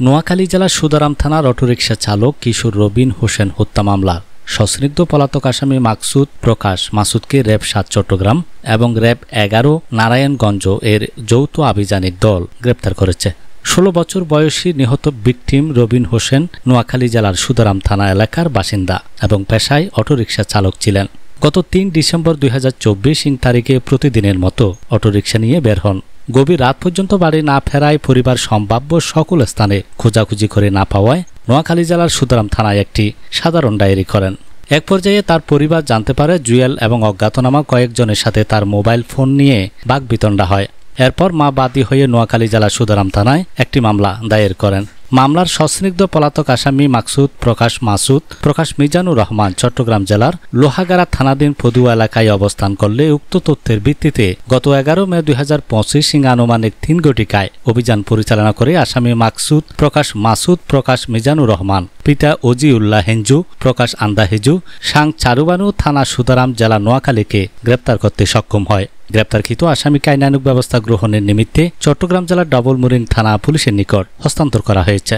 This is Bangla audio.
নোয়াখালী জেলার সুদারাম থানার অটোরিকশা চালক কিশোর রবিন হোসেন হত্যা মামলার সশ্নিগ্ধ পলাতক আসামি মাকসুদ প্রকাশ মাসুদকে র্যাব ৭ চট্টগ্রাম এবং র্যাব ১১ নারায়ণগঞ্জ এর যৌথ আভিযানিক দল গ্রেপ্তার করেছে। ১৬ বছর বয়সী নিহত ভিকটিম রবিন হোসেন নোয়াখালী জেলার সুদারাম থানা এলাকার বাসিন্দা এবং পেশায় অটোরিকশা চালক ছিলেন। গত ৩ ডিসেম্বর ২০২৪ তারিখে প্রতিদিনের মতো অটোরিকশা নিয়ে বের হন। গভীর রাত পর্যন্ত বাড়ি না ফেরায় পরিবার সম্ভাব্য সকল স্থানে খোঁজাখুঁজি করে না পাওয়ায় নোয়াখালী জেলার সুদারাম থানায় একটি সাধারণ ডায়েরি করেন। এক পর্যায়ে তার পরিবার জানতে পারে জুয়েল এবং অজ্ঞাতনামা কয়েকজনের সাথে তার মোবাইল ফোন নিয়ে বাকবিতণ্ডা হয়। এরপর মা বাদী হয়ে নোয়াখালী জেলার সুদারাম থানায় একটি মামলা দায়ের করেন। মামলার সশ্নিগ্ধ পলাতক আসামি মাকসুদ প্রকাশ মাসুদ প্রকাশ মিজানুর রহমান চট্টগ্রাম জেলার লোহাগাড়া থানাধীন পদুয়া এলাকায় অবস্থান করলে উক্ত তথ্যের ভিত্তিতে গত ১১ মে ২০২৫ আনুমানিক ৩ ঘটিকায় অভিযান পরিচালনা করে আসামি মাকসুদ প্রকাশ মাসুদ প্রকাশ মিজানুর রহমান পিতা অজিউল্লাহ হেঞ্জু প্রকাশ আন্দা হেজু সাং চারুবানু থানা সুদারাম জেলা নোয়াখালীকে গ্রেপ্তার করতে সক্ষম হয়। গ্রেপ্তারকৃত আসামিকে আইনানুগ ব্যবস্থা গ্রহণের নিমিত্তে চট্টগ্রাম জেলার ডবল মুরিং থানা পুলিশের নিকট হস্তান্তর করা হয়েছে।